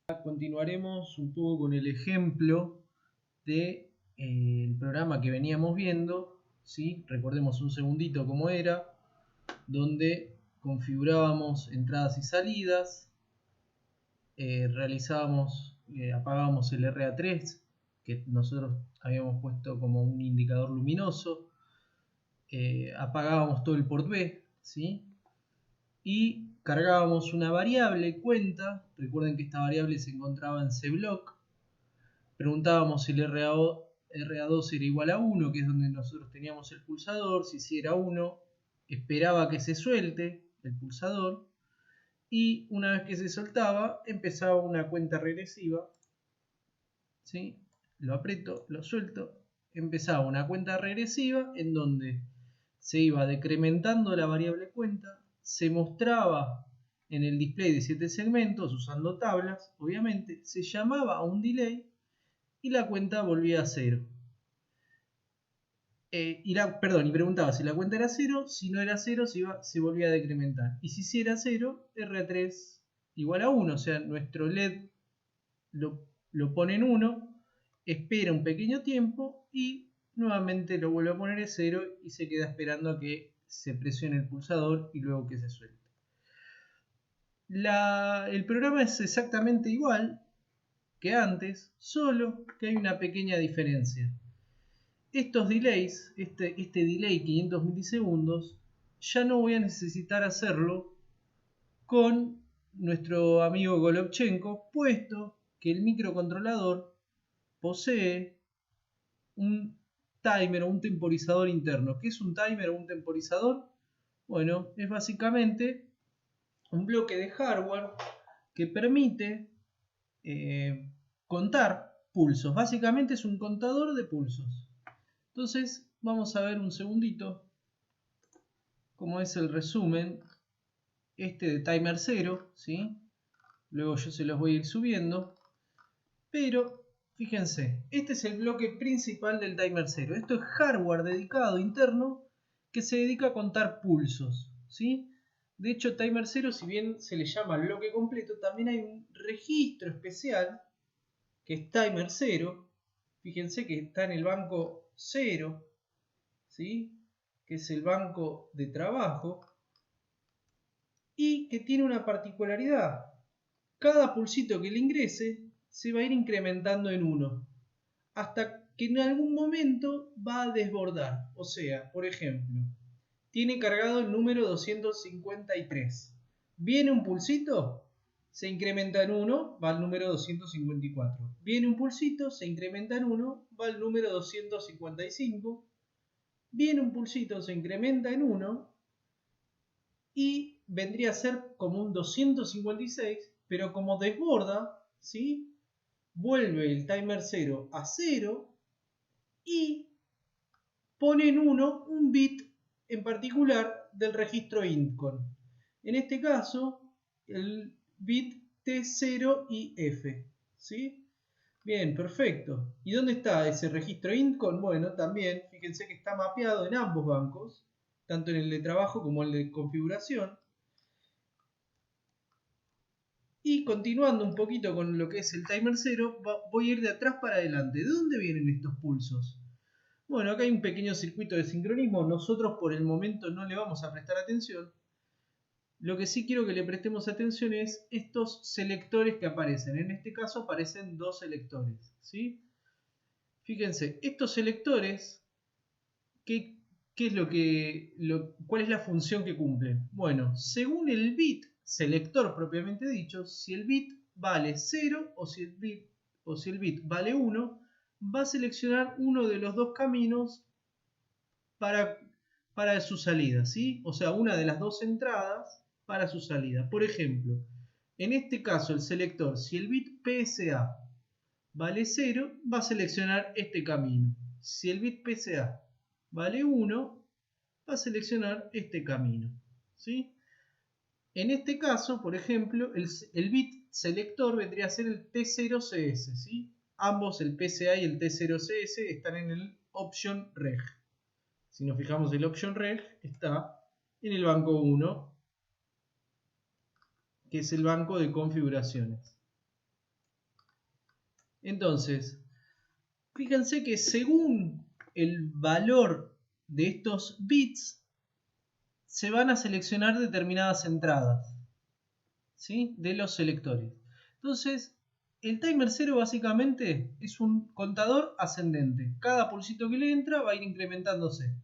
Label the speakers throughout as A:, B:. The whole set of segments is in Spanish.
A: Continuaremos un poco con el ejemplo de, el programa que veníamos viendo, ¿sí? Recordemos un segundito cómo era, donde configurábamos entradas y salidas, apagábamos el RA3 que nosotros habíamos puesto como un indicador luminoso, apagábamos todo el port B, ¿sí? Y cargábamos una variable cuenta. Recuerden que esta variable se encontraba en cblock. Preguntábamos si el RA2 era igual a 1, que es donde nosotros teníamos el pulsador. Si era 1, esperaba que se suelte el pulsador. Y una vez que se soltaba, empezaba una cuenta regresiva. ¿Sí? Lo aprieto, lo suelto. Empezaba una cuenta regresiva en donde se iba decrementando la variable cuenta. Se mostraba en el display de 7 segmentos usando tablas, obviamente. Se llamaba a un delay y la cuenta volvía a 0. Y preguntaba si la cuenta era 0, si no era 0 se volvía a decrementar. Y si era 0, R3 igual a 1, o sea, nuestro LED lo pone en 1, espera un pequeño tiempo y nuevamente lo vuelve a poner en 0 y se queda esperando a que se presione el pulsador y luego que se suelte. El programa es exactamente igual que antes, solo que hay una pequeña diferencia. Estos delays, este delay 500 milisegundos, ya no voy a necesitar hacerlo con nuestro amigo Golovchenko, puesto que el microcontrolador posee un timer o un temporizador interno. ¿Qué es un timer o un temporizador? Bueno, es básicamente un bloque de hardware que permite contar pulsos. Básicamente es un contador de pulsos. Entonces vamos a ver un segundito cómo es el resumen de timer 0, ¿sí? Luego yo se los voy a ir subiendo, pero fíjense, este es el bloque principal del timer 0. Esto es hardware dedicado interno que se dedica a contar pulsos, ¿sí? De hecho, timer 0, si bien se le llama bloque completo, también hay un registro especial que es timer 0. Fíjense que está en el banco 0, ¿sí? Que es el banco de trabajo, y que tiene una particularidad. Cada pulsito que le ingrese se va a ir incrementando en 1 hasta que en algún momento va a desbordar. O sea, por ejemplo, tiene cargado el número 253. Viene un pulsito, se incrementa en 1, va al número 254. Viene un pulsito, se incrementa en 1, va al número 255. Viene un pulsito, se incrementa en 1 y vendría a ser como un 256, pero como desborda, ¿sí? Vuelve el timer 0 a 0 y pone en 1 un bit en particular del registro INTCON. En este caso, el bit T0 y F, ¿sí? Bien, perfecto. ¿Y dónde está ese registro INTCON? Bueno, también, fíjense que está mapeado en ambos bancos, tanto en el de trabajo como en el de configuración. Y continuando un poquito con lo que es el timer 0, voy a ir de atrás para adelante. ¿De dónde vienen estos pulsos? Bueno, acá hay un pequeño circuito de sincronismo. Nosotros por el momento no le vamos a prestar atención. Lo que sí quiero que le prestemos atención es estos selectores que aparecen. En este caso aparecen dos selectores, ¿sí? Fíjense, estos selectores, ¿qué es cuál es la función que cumplen? Bueno, según el bit selector propiamente dicho, si el bit vale 0 o si el bit vale 1, va a seleccionar uno de los dos caminos para su salida, ¿sí? O sea, una de las dos entradas para su salida. Por ejemplo, en este caso el selector, si el bit PSA vale 0, va a seleccionar este camino. Si el bit PSA vale 1, va a seleccionar este camino, ¿sí? En este caso, por ejemplo, el bit selector vendría a ser el T0CS, ¿sí? Ambos, el PSA y el T0CS, están en el option reg. Si nos fijamos, el option reg está en el banco 1, que es el banco de configuraciones. Entonces, fíjense que según el valor de estos bits, se van a seleccionar determinadas entradas, ¿sí?, de los selectores. Entonces, el timer 0 básicamente es un contador ascendente. Cada pulsito que le entra va a ir incrementándose,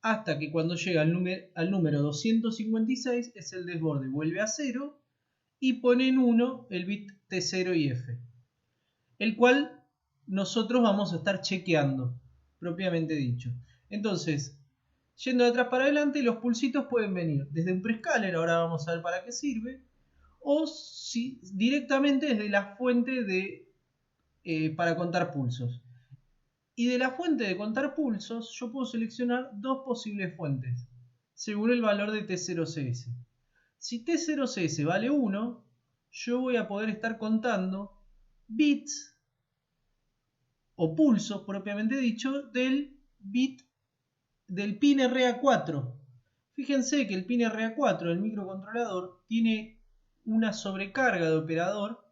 A: hasta que cuando llega al número 256 es el desborde, vuelve a 0 y pone en 1 el bit T0 y F, el cual nosotros vamos a estar chequeando, propiamente dicho. Entonces, yendo de atrás para adelante, los pulsitos pueden venir desde un prescaler, ahora vamos a ver para qué sirve, o si, directamente desde la fuente para contar pulsos. Y de la fuente de contar pulsos, yo puedo seleccionar dos posibles fuentes, según el valor de T0CS. Si T0CS vale 1, yo voy a poder estar contando bits o pulsos, propiamente dicho, del pin RA4. Fíjense que el pin RA4 del microcontrolador tiene una sobrecarga de operador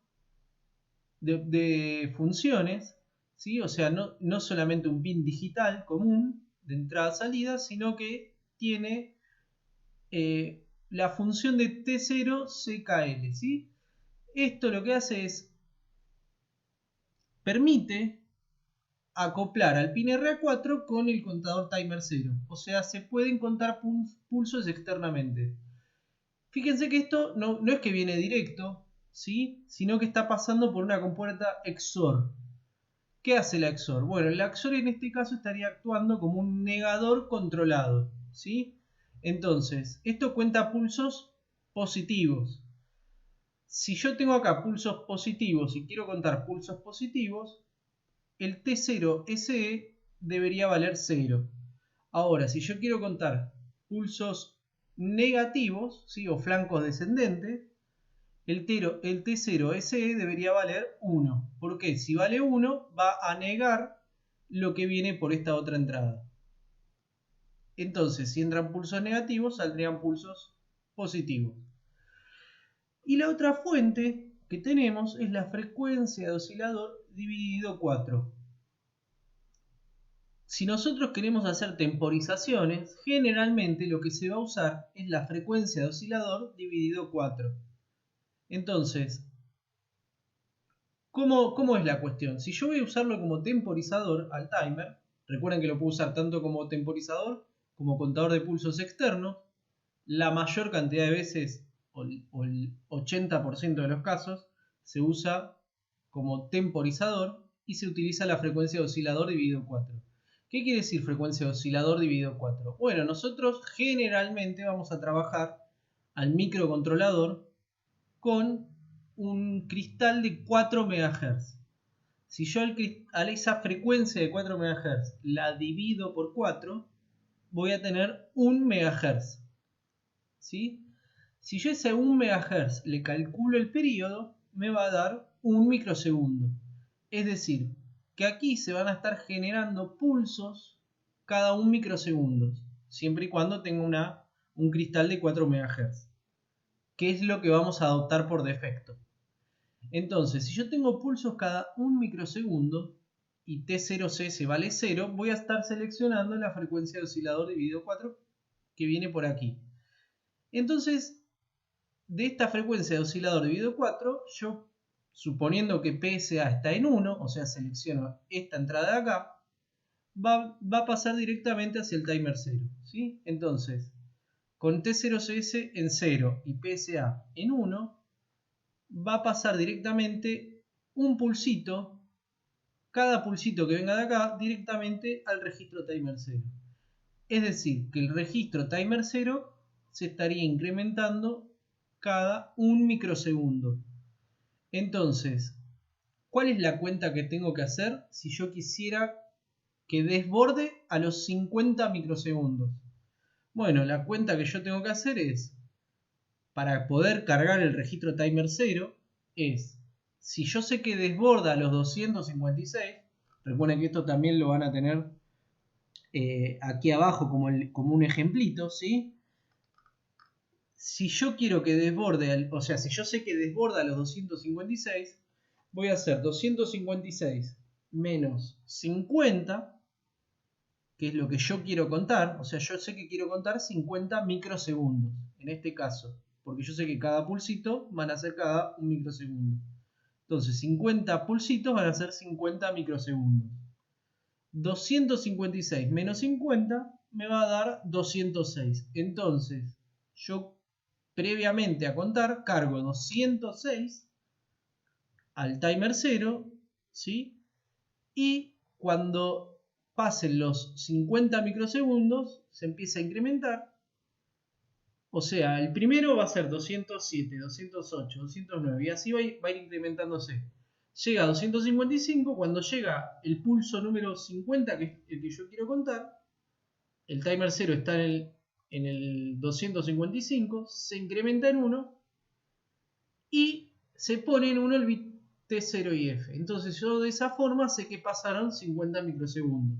A: de funciones, ¿sí? O sea, no solamente un pin digital común de entrada-salida, sino que tiene la función de T0CKL, ¿sí? Esto lo que hace es permite acoplar al pin RA4 con el contador timer 0. O sea, se pueden contar pulsos externamente. Fíjense que esto no es que viene directo, ¿sí?, sino que está pasando por una compuerta XOR. ¿Qué hace la XOR? Bueno, la XOR en este caso estaría actuando como un negador controlado, ¿sí? Entonces, esto cuenta pulsos positivos. Si yo tengo acá pulsos positivos y quiero contar pulsos positivos, el T0SE debería valer 0. Ahora, si yo quiero contar pulsos negativos, ¿sí?, o flancos descendentes, el T0SE debería valer 1. ¿Por qué? Si vale 1, va a negar lo que viene por esta otra entrada. Entonces, si entran pulsos negativos, saldrían pulsos positivos. Y la otra fuente que tenemos es la frecuencia de oscilador dividido 4. Si nosotros queremos hacer temporizaciones, generalmente lo que se va a usar es la frecuencia de oscilador dividido 4. Entonces, ¿cómo es la cuestión? Si yo voy a usarlo como temporizador al timer, recuerden que lo puedo usar tanto como temporizador como contador de pulsos externos, la mayor cantidad de veces, o el 80% de los casos, se usa como temporizador y se utiliza la frecuencia de oscilador dividido 4. ¿Qué quiere decir frecuencia de oscilador dividido 4? Bueno, nosotros generalmente vamos a trabajar al microcontrolador con un cristal de 4 MHz. Si yo a esa frecuencia de 4 MHz la divido por 4, voy a tener 1 MHz. ¿Sí? Si yo ese 1 MHz le calculo el periodo, me va a dar 1 microsegundo. Es decir, que aquí se van a estar generando pulsos cada 1 microsegundo, siempre y cuando tenga un cristal de 4 MHz, que es lo que vamos a adoptar por defecto. Entonces, si yo tengo pulsos cada 1 microsegundo y T0CS vale 0, voy a estar seleccionando la frecuencia de oscilador dividido 4 que viene por aquí. Entonces, de esta frecuencia de oscilador dividido 4, yo, suponiendo que PSA está en 1, o sea, selecciono esta entrada de acá, va a pasar directamente hacia el timer 0, ¿sí? Entonces, con T0CS en 0 y PSA en 1, va a pasar directamente un pulsito, cada pulsito que venga de acá, directamente al registro timer 0. Es decir, que el registro timer 0 se estaría incrementando cada 1 microsegundo. Entonces, ¿cuál es la cuenta que tengo que hacer si yo quisiera que desborde a los 50 microsegundos? Bueno, la cuenta que yo tengo que hacer es, para poder cargar el registro timer 0, es, si yo sé que desborda a los 256, recuerden que esto también lo van a tener aquí abajo como un ejemplito, ¿sí? Si yo quiero que desborde, o sea, si yo sé que desborda a los 256, voy a hacer 256 menos 50, que es lo que yo quiero contar. O sea, yo sé que quiero contar 50 microsegundos, en este caso, porque yo sé que cada pulsito van a ser cada un microsegundo. Entonces, 50 pulsitos van a ser 50 microsegundos. 256 menos 50 me va a dar 206. Entonces, yo previamente a contar cargo 206 al timer 0, ¿sí? Y cuando pasen los 50 microsegundos se empieza a incrementar. O sea, el primero va a ser 207, 208, 209 y así va a ir incrementándose. Llega a 255, cuando llega el pulso número 50, que es el que yo quiero contar, el timer 0 está en el 255, se incrementa en 1 y se pone en 1 el bit T0 y F. Entonces yo de esa forma sé que pasaron 50 microsegundos,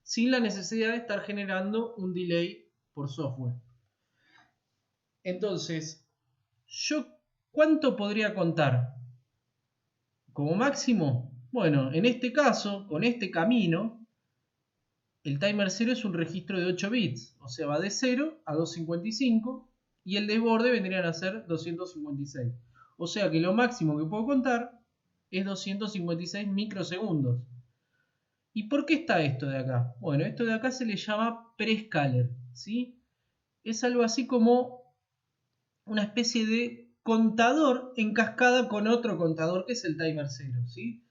A: sin la necesidad de estar generando un delay por software. Entonces, ¿yo cuánto podría contar? Como máximo, bueno, en este caso, con este camino, el timer 0 es un registro de 8 bits, o sea, va de 0 a 255 y el desborde vendrían a ser 256. O sea que lo máximo que puedo contar es 256 microsegundos. ¿Y por qué está esto de acá? Bueno, esto de acá se le llama prescaler, ¿sí? Es algo así como una especie de contador en cascada con otro contador que es el timer 0, ¿sí?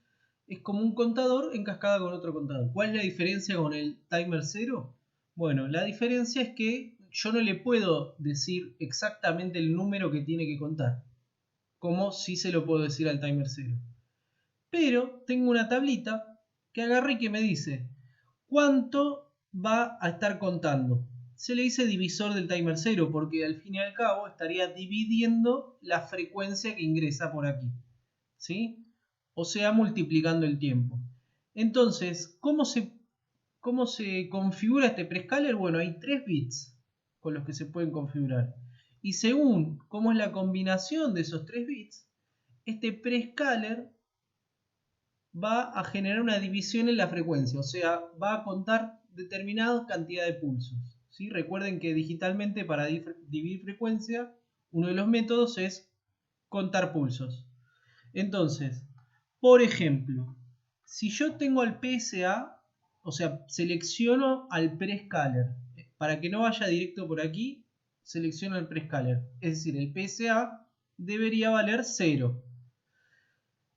A: Es como un contador en cascada con otro contador. ¿Cuál es la diferencia con el timer 0? Bueno, la diferencia es que yo no le puedo decir exactamente el número que tiene que contar, como si se lo puedo decir al timer 0. Pero tengo una tablita que agarra y que me dice cuánto va a estar contando. Se le dice divisor del timer 0 porque al fin y al cabo estaría dividiendo la frecuencia que ingresa por aquí, ¿sí? O sea, multiplicando el tiempo. Entonces, ¿cómo se configura este prescaler? Bueno, hay 3 bits con los que se pueden configurar. Y según cómo es la combinación de esos 3 bits, este prescaler va a generar una división en la frecuencia, o sea, va a contar determinada cantidad de pulsos, ¿sí? Recuerden que digitalmente para dividir frecuencia, uno de los métodos es contar pulsos. Entonces, por ejemplo, si yo tengo al PSA, o sea, selecciono al prescaler, para que no vaya directo por aquí, selecciono el prescaler, es decir, el PSA debería valer 0.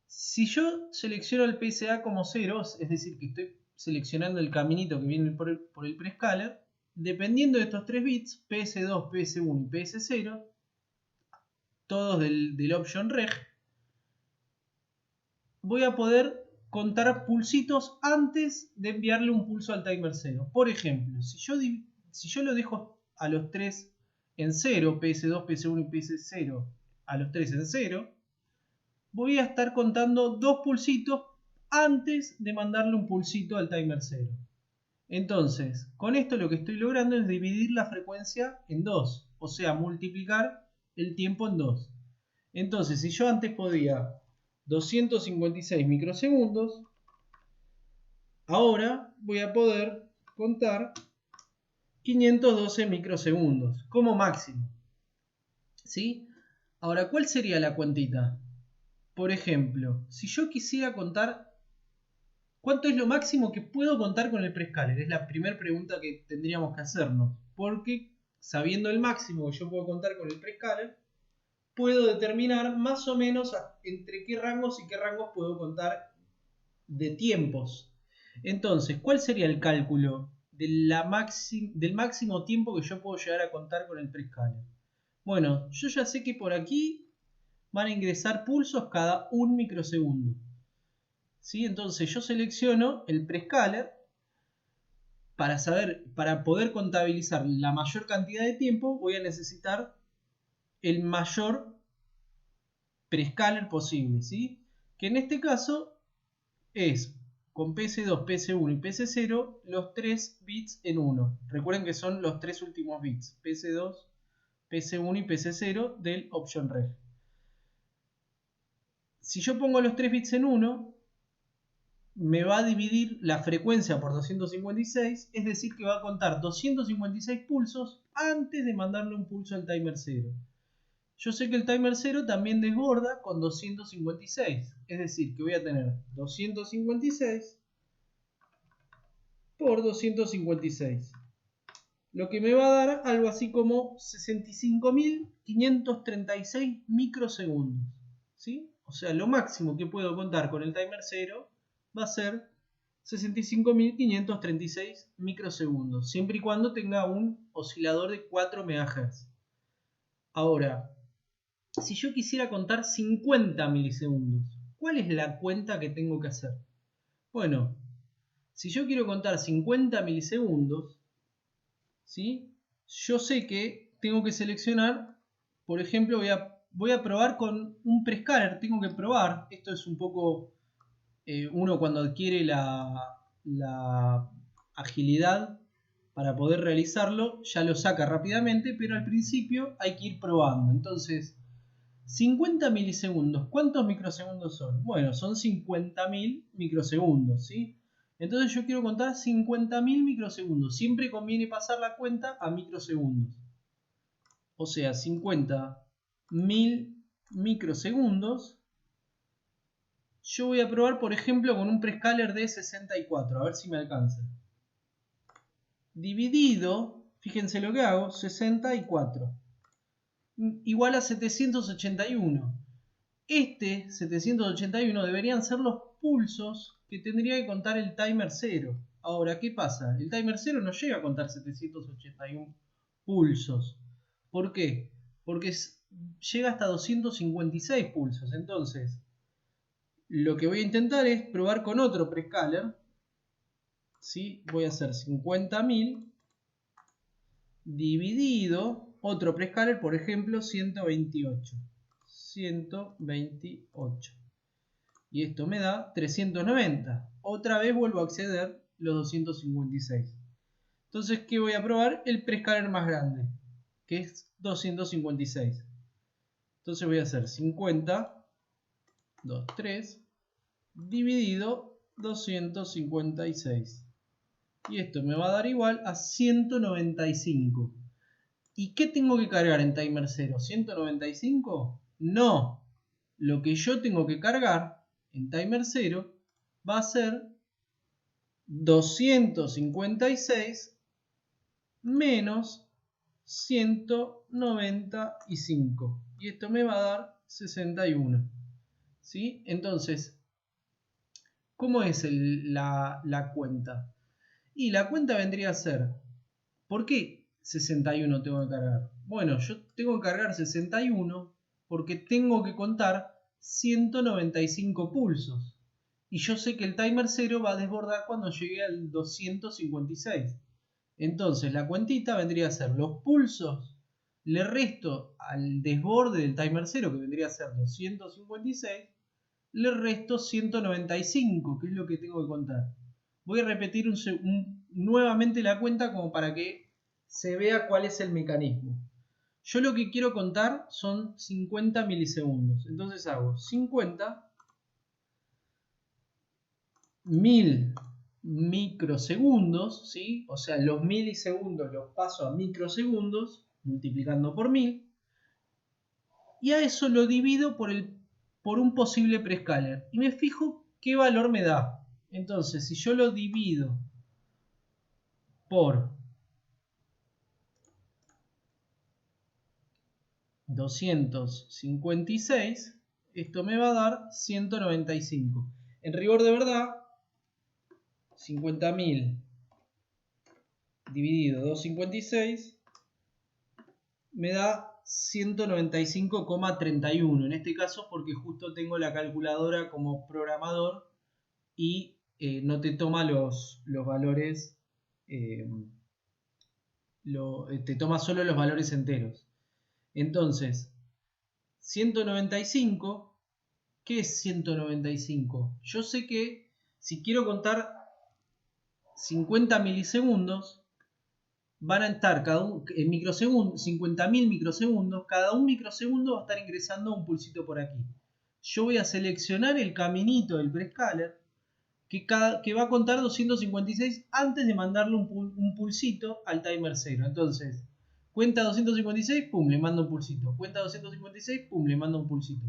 A: Si yo selecciono el PSA como 0, es decir, que estoy seleccionando el caminito que viene por el prescaler, dependiendo de estos 3 bits, PS2, PS1 y PS0, todos del option reg, voy a poder contar pulsitos antes de enviarle un pulso al timer 0. Por ejemplo, si yo lo dejo a los 3 en 0, PS2, PS1 y PS0, a los 3 en 0, voy a estar contando 2 pulsitos antes de mandarle un pulsito al timer 0. Entonces, con esto lo que estoy logrando es dividir la frecuencia en 2, o sea, multiplicar el tiempo en 2. Entonces, si yo antes podía 256 microsegundos, ahora voy a poder contar 512 microsegundos como máximo, ¿sí? Ahora, ¿cuál sería la cuentita? Por ejemplo, si yo quisiera contar ¿cuánto es lo máximo que puedo contar con el prescaler? Es la primera pregunta que tendríamos que hacernos. Porque sabiendo el máximo que yo puedo contar con el prescaler, puedo determinar más o menos entre qué rangos y qué rangos puedo contar de tiempos. Entonces, ¿cuál sería el cálculo del máximo tiempo que yo puedo llegar a contar con el prescaler? Bueno, yo ya sé que por aquí van a ingresar pulsos cada 1 microsegundo. ¿Sí? Entonces yo selecciono el prescaler para poder contabilizar la mayor cantidad de tiempo, voy a necesitar el mayor prescaler posible, ¿sí? Que en este caso es con PS2, PS1 y PS0 los 3 bits en 1. Recuerden que son los 3 últimos bits, PS2, PS1 y PS0 del option reg. Si yo pongo los 3 bits en 1, me va a dividir la frecuencia por 256, es decir que va a contar 256 pulsos antes de mandarle un pulso al timer 0. Yo sé que el timer 0 también desborda con 256, es decir que voy a tener 256 por 256, lo que me va a dar algo así como 65.536 microsegundos, ¿sí? O sea, lo máximo que puedo contar con el timer 0 va a ser 65.536 microsegundos, siempre y cuando tenga un oscilador de 4 MHz. Ahora, si yo quisiera contar 50 milisegundos, ¿cuál es la cuenta que tengo que hacer? Bueno, si yo quiero contar 50 milisegundos, ¿sí? Yo sé que tengo que seleccionar, por ejemplo, voy a probar con un prescaler, tengo que probar, esto es un poco, uno cuando adquiere la agilidad para poder realizarlo, ya lo saca rápidamente, pero al principio hay que ir probando. Entonces, 50 milisegundos, ¿cuántos microsegundos son? Bueno, son 50.000 microsegundos, ¿sí? Entonces yo quiero contar 50.000 microsegundos. Siempre conviene pasar la cuenta a microsegundos. O sea, 50.000 microsegundos. Yo voy a probar, por ejemplo, con un prescaler de 64. A ver si me alcanza. Dividido, fíjense lo que hago, 64. Igual a 781. Este 781 deberían ser los pulsos que tendría que contar el timer 0. Ahora, ¿qué pasa? El timer 0 no llega a contar 781 pulsos. ¿Por qué? Porque llega hasta 256 pulsos. Entonces, lo que voy a intentar es probar con otro prescaler. ¿Sí? Voy a hacer 50.000 dividido otro prescaler, por ejemplo, 128. 128. Y esto me da 390. Otra vez vuelvo a acceder los 256. Entonces, ¿qué voy a probar? El prescaler más grande, que es 256. Entonces voy a hacer 50, 2, 3, dividido 256. Y esto me va a dar igual a 195. ¿Y qué tengo que cargar en timer 0? ¿195? No. Lo que yo tengo que cargar en timer 0 va a ser 256 menos 195. Y esto me va a dar 61. ¿Sí? Entonces, ¿cómo es la cuenta? Y la cuenta vendría a ser, ¿por qué 61 tengo que cargar? Bueno, yo tengo que cargar 61 porque tengo que contar 195 pulsos. Y yo sé que el timer 0 va a desbordar cuando llegue al 256. Entonces la cuentita vendría a ser los pulsos, le resto al desborde del timer 0, que vendría a ser 256, le resto 195, que es lo que tengo que contar. Voy a repetir nuevamente la cuenta como para que se vea cuál es el mecanismo. Yo lo que quiero contar son 50 milisegundos. Entonces hago 50 1000 microsegundos, ¿sí? O sea, los milisegundos los paso a microsegundos, multiplicando por 1000. Y a eso lo divido por un posible prescaler. Y me fijo qué valor me da. Entonces, si yo lo divido por 256, esto me va a dar 195. En rigor de verdad, 50.000 dividido 256 me da 195,31. En este caso porque justo tengo la calculadora como programador y no te toma los valores, te toma solo los valores enteros. Entonces, 195, ¿qué es 195? Yo sé que si quiero contar 50 milisegundos, van a estar en microsegundos, 50.000 microsegundos, cada un microsegundo va a estar ingresando un pulsito por aquí. yo voy a seleccionar el caminito del prescaler que va a contar 256 antes de mandarle un pulsito al timer 0. Entonces, cuenta 256, pum, le mando un pulsito. Cuenta 256, pum, le mando un pulsito.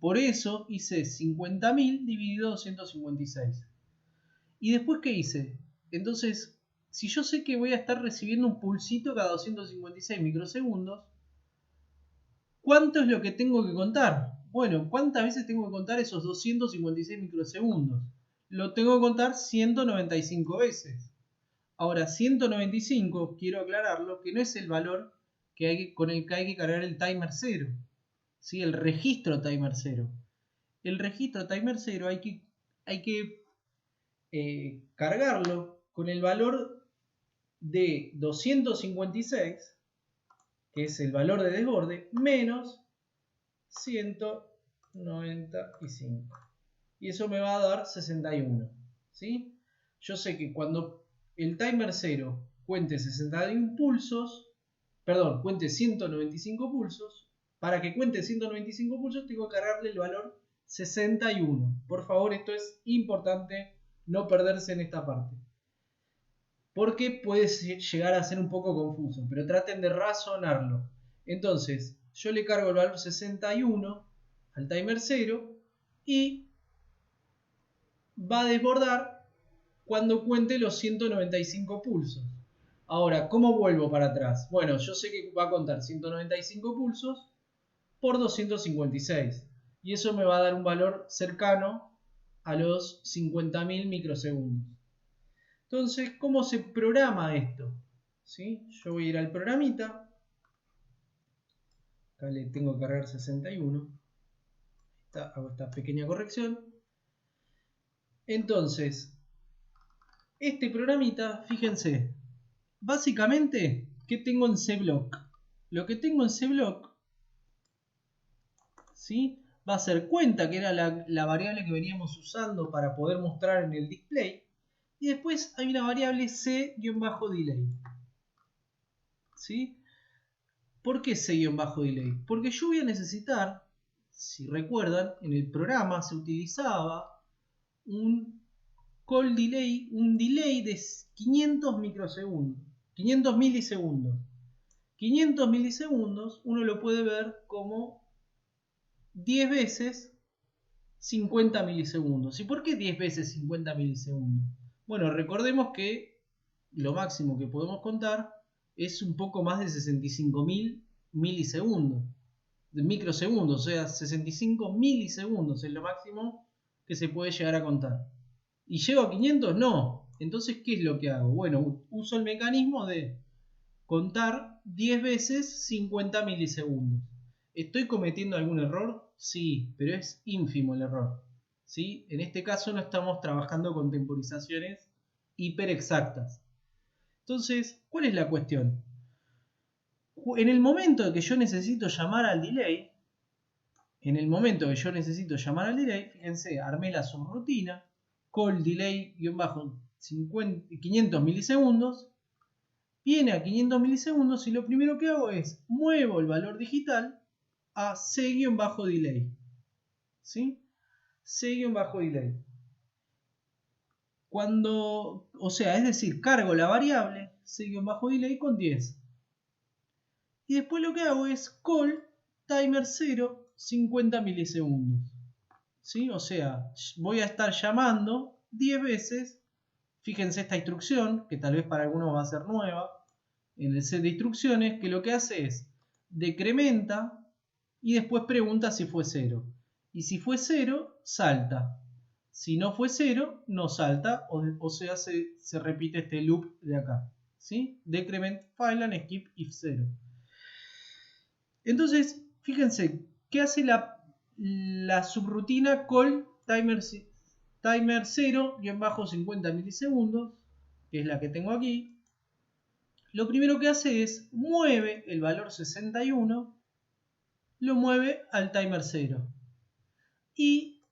A: Por eso hice 50.000 dividido 256. ¿Y después qué hice? Entonces, si yo sé que voy a estar recibiendo un pulsito cada 256 microsegundos, ¿cuánto es lo que tengo que contar? Bueno, ¿cuántas veces tengo que contar esos 256 microsegundos? Lo tengo que contar 195 veces. Ahora, 195, quiero aclararlo, que no es el valor con el que hay que cargar el timer 0. ¿Sí? El registro timer 0. El registro timer 0 hay que cargarlo con el valor de 256, que es el valor de desborde, menos 195. Y eso me va a dar 61. ¿Sí? Yo sé que cuando el timer 0 cuente 61 pulsos, perdón, cuente 195 pulsos, para que cuente 195 pulsos tengo que cargarle el valor 61. Por favor, esto es importante no perderse en esta parte, porque puede llegar a ser un poco confuso, pero traten de razonarlo. Entonces, yo le cargo el valor 61 al timer 0 y va a desbordar cuando cuente los 195 pulsos. Ahora, ¿cómo vuelvo para atrás? Bueno, yo sé que va a contar 195 pulsos por 256. Y eso me va a dar un valor cercano a los 50.000 microsegundos. Entonces, ¿cómo se programa esto? ¿Sí? Yo voy a ir al programita. Acá le tengo que cargar 61. Hago esta pequeña corrección. Entonces, este programita, fíjense, básicamente, ¿qué tengo en cblock? Lo que tengo en cblock, ¿sí? Va a ser cuenta, que era la variable que veníamos usando para poder mostrar en el display. Y después hay una variable c-delay. ¿Sí? ¿Por qué c-delay? Porque yo voy a necesitar, si recuerdan, en el programa se utilizaba un call delay, un delay de 500 microsegundos, 500 milisegundos. 500 milisegundos uno lo puede ver como 10 veces 50 milisegundos. ¿Y por qué 10 veces 50 milisegundos? Bueno, recordemos que lo máximo que podemos contar es un poco más de 65.000 milisegundos, de microsegundos, o sea, 65 milisegundos es lo máximo que se puede llegar a contar. ¿Y llego a 500? No. Entonces, ¿qué es lo que hago? Bueno, uso el mecanismo de contar 10 veces 50 milisegundos. ¿Estoy cometiendo algún error? Sí, pero es ínfimo el error. ¿Sí? En este caso no estamos trabajando con temporizaciones hiper exactas. Entonces, ¿cuál es la cuestión? En el momento que yo necesito llamar al delay, fíjense, armé la subrutina, call delay-500 milisegundos, viene a 500 milisegundos y lo primero que hago es muevo el valor digital a c-delay. ¿Sí? C-delay. Es decir, cargo la variable c-delay con 10. Y después lo que hago es call timer 0 50 milisegundos. ¿Sí? O sea, voy a estar llamando 10 veces. Fíjense esta instrucción, que tal vez para algunos va a ser nueva, en el set de instrucciones, que lo que hace es decrementa y después pregunta si fue 0. Y si fue 0, salta. Si no fue 0, no salta, o sea, se repite este loop de acá. ¿Sí? Decrement file and skip if 0. Entonces, fíjense, ¿qué hace la subrutina call timer 0-50 milisegundos? Que es la que tengo aquí. Lo primero que hace es mueve el valor 61, lo mueve al timer 0. ¿Y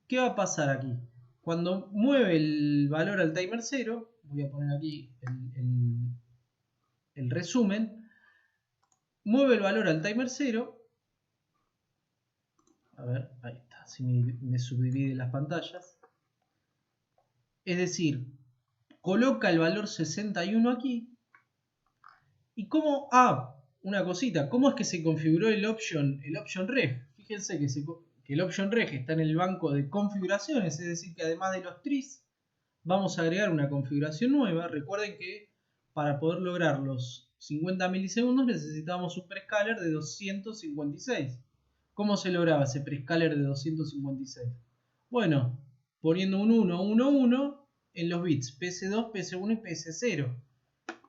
A: qué va a pasar aquí? Cuando mueve el valor al timer 0, voy a poner aquí el resumen, mueve el valor al timer 0, ver, ahí está, si me subdivide las pantallas. Es decir, coloca el valor 61 aquí. ¿Y cómo? Una cosita, ¿cómo es que se configuró el option reg? Fíjense que el option reg está en el banco de configuraciones, es decir, que además de los trees, vamos a agregar una configuración nueva. Recuerden que para poder lograr los 50 milisegundos necesitamos un prescaler de 256. ¿Cómo se lograba ese prescaler de 256? Bueno, poniendo un 1, 1, 1 en los bits PS2, PS1 y PS0,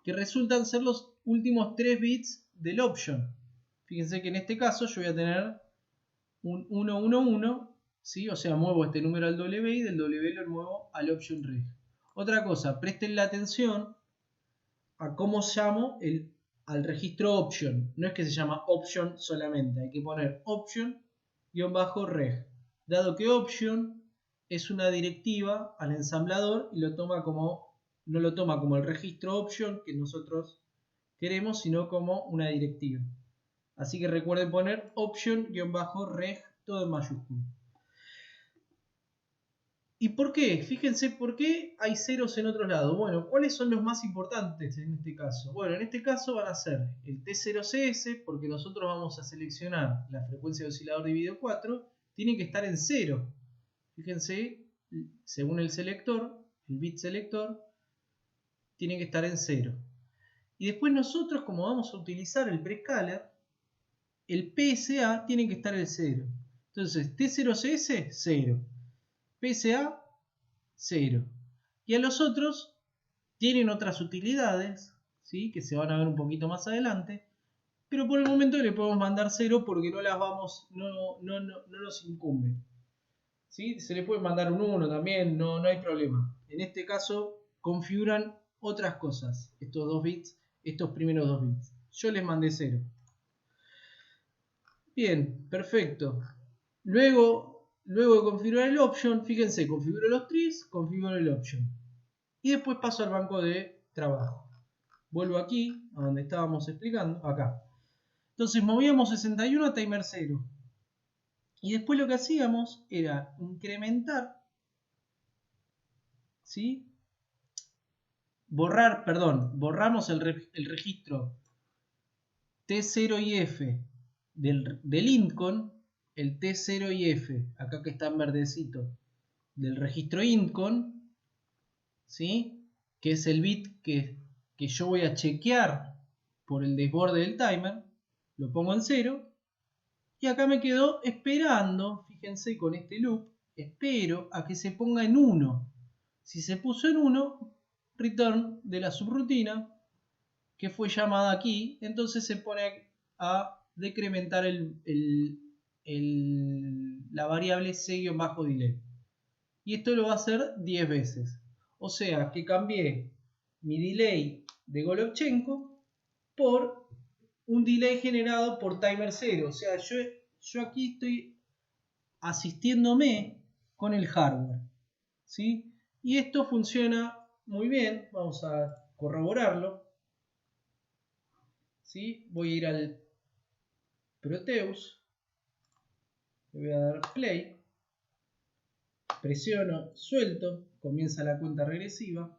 A: que resultan ser los últimos 3 bits del option. Fíjense que en este caso yo voy a tener un 1, 1, 1, ¿sí? O sea, muevo este número al W y del W lo muevo al option reg. Otra cosa, presten la atención a cómo llamo al registro option. No es que se llama option solamente, hay que poner option-reg. Dado que option es una directiva al ensamblador y no lo toma como el registro option que nosotros queremos, sino como una directiva. Así que recuerden poner option-reg todo en mayúscula. ¿Y por qué? Fíjense por qué hay ceros en otro lado. Bueno, ¿cuáles son los más importantes en este caso? Bueno, en este caso van a ser el T0CS, porque nosotros vamos a seleccionar la frecuencia de oscilador dividido 4, tiene que estar en 0. Fíjense, según el selector, el bit selector, tiene que estar en 0. Y después nosotros, como vamos a utilizar el prescaler, el PSA tiene que estar en 0. Entonces, T0CS, 0. PSA, 0. Y a los otros tienen otras utilidades, ¿sí? Que se van a ver un poquito más adelante. Pero por el momento le podemos mandar 0 porque no nos incumbe. ¿Sí? Se le puede mandar un 1 también, no hay problema. En este caso configuran otras cosas, estos dos bits, estos primeros 2 bits. Yo les mandé 0. Bien, perfecto. Luego de configurar el option, fíjense, configuro los trees, configuro el option. Y después paso al banco de trabajo. Vuelvo aquí, a donde estábamos explicando, acá. Entonces movíamos 61 a timer 0. Y después lo que hacíamos era incrementar, ¿sí? Borramos el registro T0 y F del INTCON, el T0 y F, acá que está en verdecito, del registro INTCON, ¿sí? Que es el bit que yo voy a chequear por el desborde del timer, lo pongo en 0, y acá me quedo esperando, fíjense con este loop, espero a que se ponga en 1. Si se puso en 1, return de la subrutina, que fue llamada aquí, entonces se pone a decrementar la variable c-delay. Y esto lo va a hacer 10 veces. O sea que cambié mi delay de Golovchenko por un delay generado por timer 0. O sea, yo aquí estoy asistiéndome con el hardware, ¿sí? Y esto funciona muy bien. Vamos a corroborarlo, ¿sí? Voy a ir al Proteus, le voy a dar play, presiono, suelto, comienza la cuenta regresiva.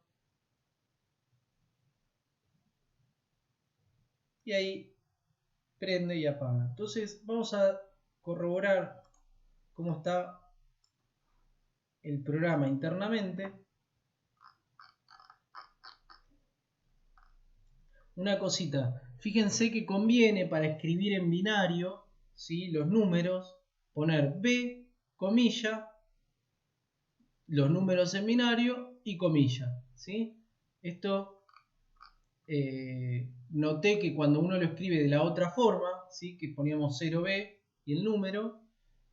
A: Y ahí prende y apaga. Entonces vamos a corroborar cómo está el programa internamente. Una cosita, fíjense que conviene para escribir en binario, ¿sí? Los números, poner B, comilla, los números en binario y comilla, ¿sí? Esto noté que cuando uno lo escribe de la otra forma, ¿sí? Que poníamos 0B y el número,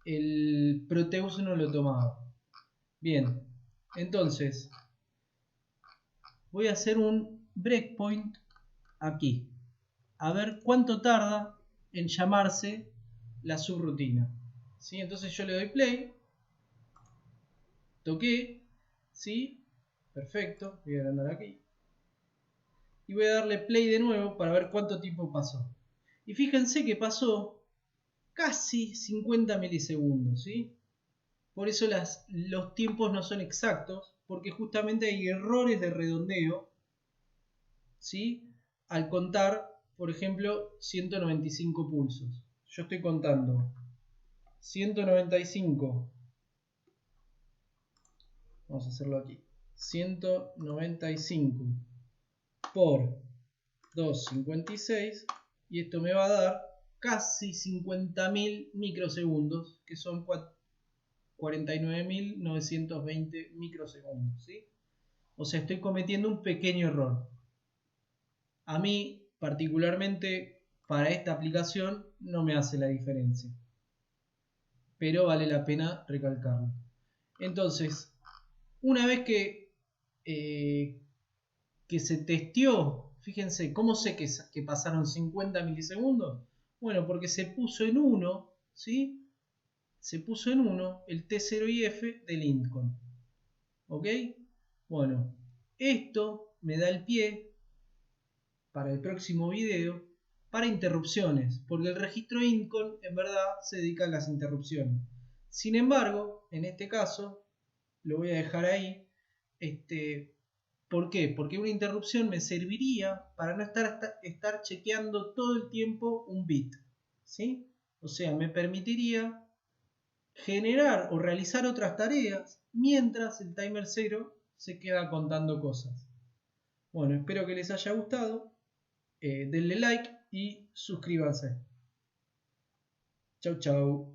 A: el Proteus no lo tomaba. Bien, entonces voy a hacer un breakpoint aquí, a ver cuánto tarda en llamarse la subrutina, ¿sí? Entonces yo le doy play, toqué, ¿sí? Perfecto, voy a agrandar aquí y voy a darle play de nuevo para ver cuánto tiempo pasó. Y fíjense que pasó casi 50 milisegundos, ¿sí? Por eso los tiempos no son exactos, porque justamente hay errores de redondeo, ¿sí? Al contar, por ejemplo, 195 pulsos. Yo estoy contando 195. Vamos a hacerlo aquí. 195 por 256. Y esto me va a dar casi 50.000 microsegundos, que son 49.920 microsegundos, ¿sí? O sea, estoy cometiendo un pequeño error. A mí, particularmente, para esta aplicación no me hace la diferencia. Pero vale la pena recalcarlo. Entonces, una vez que se testeó, fíjense, ¿cómo sé que pasaron 50 milisegundos? Bueno, porque se puso en 1, ¿sí? Se puso en 1 el T0IF del Intcon. ¿Ok? Bueno, esto me da el pie para el próximo video para interrupciones, porque el registro Intcon en verdad se dedica a las interrupciones. Sin embargo, en este caso, lo voy a dejar ahí. ¿Por qué? Porque una interrupción me serviría para no estar chequeando todo el tiempo un bit, ¿sí? O sea, me permitiría generar o realizar otras tareas mientras el timer 0 se queda contando cosas. Bueno, espero que les haya gustado. Denle like y suscríbanse. Chau, chau.